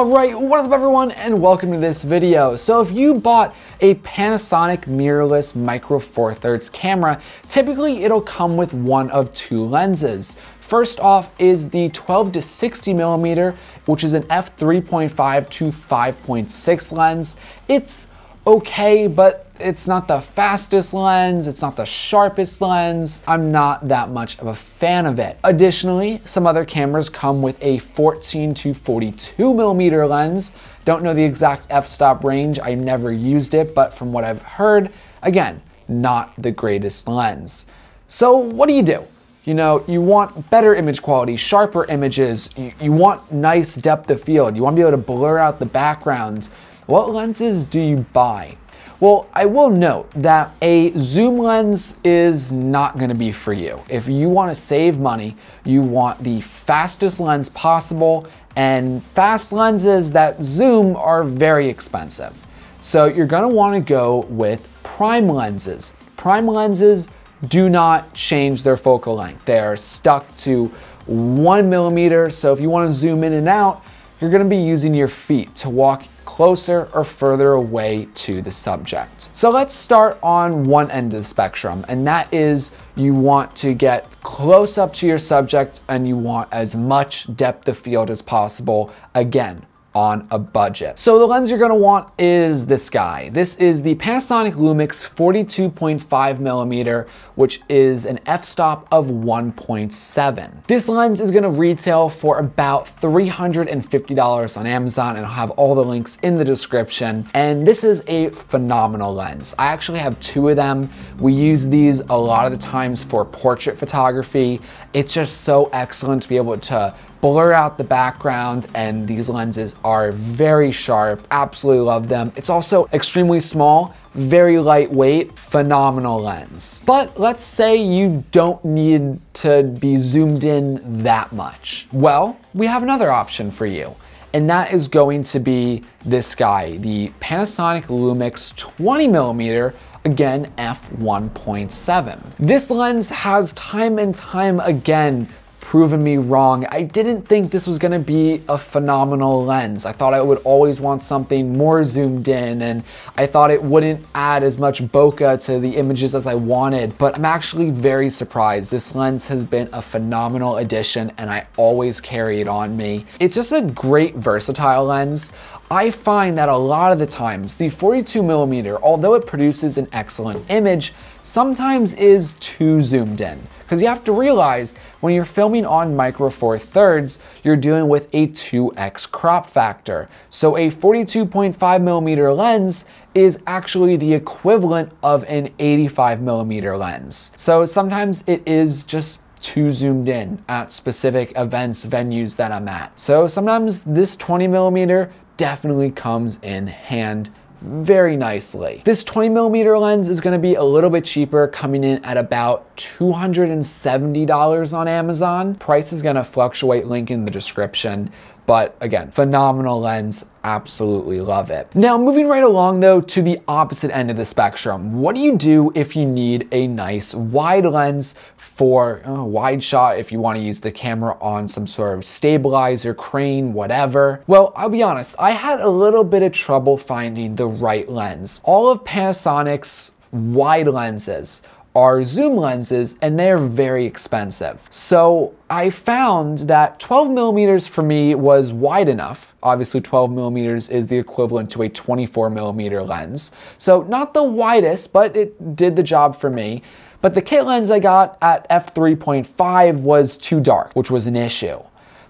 Alright, what is up everyone and welcome to this video. So if you bought a Panasonic mirrorless micro four thirds camera, typically it'll come with one of two lenses. First off is the 12 to 60 millimeter, which is an f3.5 to 5.6 lens. It's okay, but it's not the fastest lens, it's not the sharpest lens. I'm not that much of a fan of it. Additionally, some other cameras come with a 14 to 42 millimeter lens. Don't know the exact f-stop range, I never used it, but from what I've heard, again, not the greatest lens. So what do? You know, you want better image quality, sharper images, you want nice depth of field, you want to be able to blur out the backgrounds. What lenses do you buy? Well, I will note that a zoom lens is not going to be for you. If you want to save money, you want the fastest lens possible, and fast lenses that zoom are very expensive. So you're going to want to go with prime lenses. Prime lenses do not change their focal length. They are stuck to 1 millimeter. So if you want to zoom in and out, you're going to be using your feet to walk closer or further away to the subject. So let's start on one end of the spectrum, and that is you want to get close up to your subject and you want as much depth of field as possible, again, on a budget. So the lens you're going to want is this guy. This is the Panasonic Lumix 42.5 millimeter, which is an f-stop of 1.7. This lens is going to retail for about $350 on Amazon, and I'll have all the links in the description. And this is a phenomenal lens. I actually have two of them. We use these a lot of the times for portrait photography. It's just so excellent to be able to blur out the background, and these lenses are very sharp. Absolutely love them. It's also extremely small, very lightweight, phenomenal lens. But let's say you don't need to be zoomed in that much. Well, we have another option for you, and that is going to be this guy, the Panasonic Lumix 20 millimeter, again, f1.7. This lens has time and time again proven me wrong. I didn't think this was gonna be a phenomenal lens. I thought I would always want something more zoomed in, and I thought it wouldn't add as much bokeh to the images as I wanted, but I'm actually very surprised. This lens has been a phenomenal addition, and I always carry it on me. It's just a great versatile lens. I find that a lot of the times, the 42 millimeter, although it produces an excellent image, sometimes is too zoomed in. Because you have to realize when you're filming on micro four thirds, you're dealing with a 2x crop factor. So a 42.5 millimeter lens is actually the equivalent of an 85 millimeter lens. So sometimes it is just too zoomed in at specific events, venues that I'm at. So sometimes this 20 millimeter definitely comes in hand very nicely. This 20 millimeter lens is going to be a little bit cheaper, coming in at about $270 on Amazon. Price is going to fluctuate, link in the description. But again, phenomenal lens, absolutely love it. Now, moving right along though to the opposite end of the spectrum, what do you do if you need a nice wide lens for a wide shot, if you want to use the camera on some sort of stabilizer, crane, whatever? Well, I'll be honest, I had a little bit of trouble finding the right lens. All of Panasonic's wide lenses are zoom lenses, and they're very expensive. So I found that 12 millimeters for me was wide enough. Obviously 12 millimeters is the equivalent to a 24 millimeter lens. So not the widest, but it did the job for me. But the kit lens I got at f3.5 was too dark, which was an issue.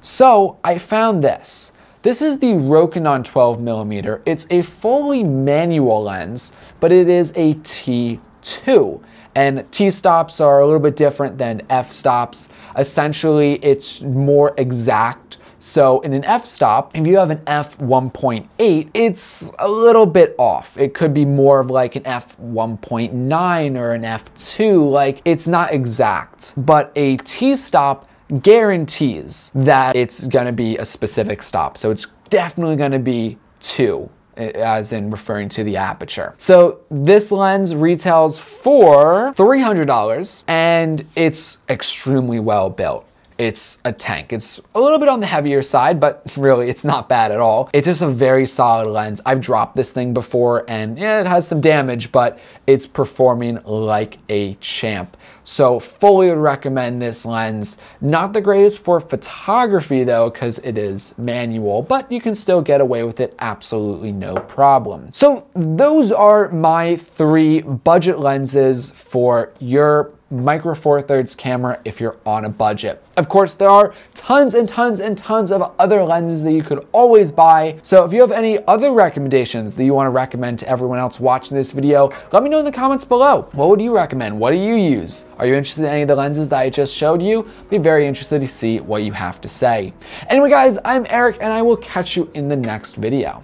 So I found this. This is the Rokinon 12 millimeter. It's a fully manual lens, but it is a T2. And T-stops are a little bit different than f-stops. Essentially, it's more exact. So in an f-stop, if you have an f1.8, it's a little bit off. It could be more of like an f1.9 or an f2, like it's not exact. But a T-stop guarantees that it's gonna be a specific stop. So it's definitely gonna be 2. As in referring to the aperture. So this lens retails for $300, and it's extremely well built. it's a tank. It's a little bit on the heavier side, but really it's not bad at all. It's just a very solid lens. I've dropped this thing before and yeah, it has some damage, but it's performing like a champ. So fully would recommend this lens. Not the greatest for photography though, because it is manual, but you can still get away with it absolutely no problem. So those are my 3 budget lenses for your Micro Four Thirds camera if you're on a budget. Of course, there are tons and tons and tons of other lenses that you could always buy. So if you have any other recommendations that you want to recommend to everyone else watching this video, let me know in the comments below. What would you recommend? What do you use? Are you interested in any of the lenses that I just showed you? I'd be very interested to see what you have to say. Anyway guys, I'm Eric and I will catch you in the next video.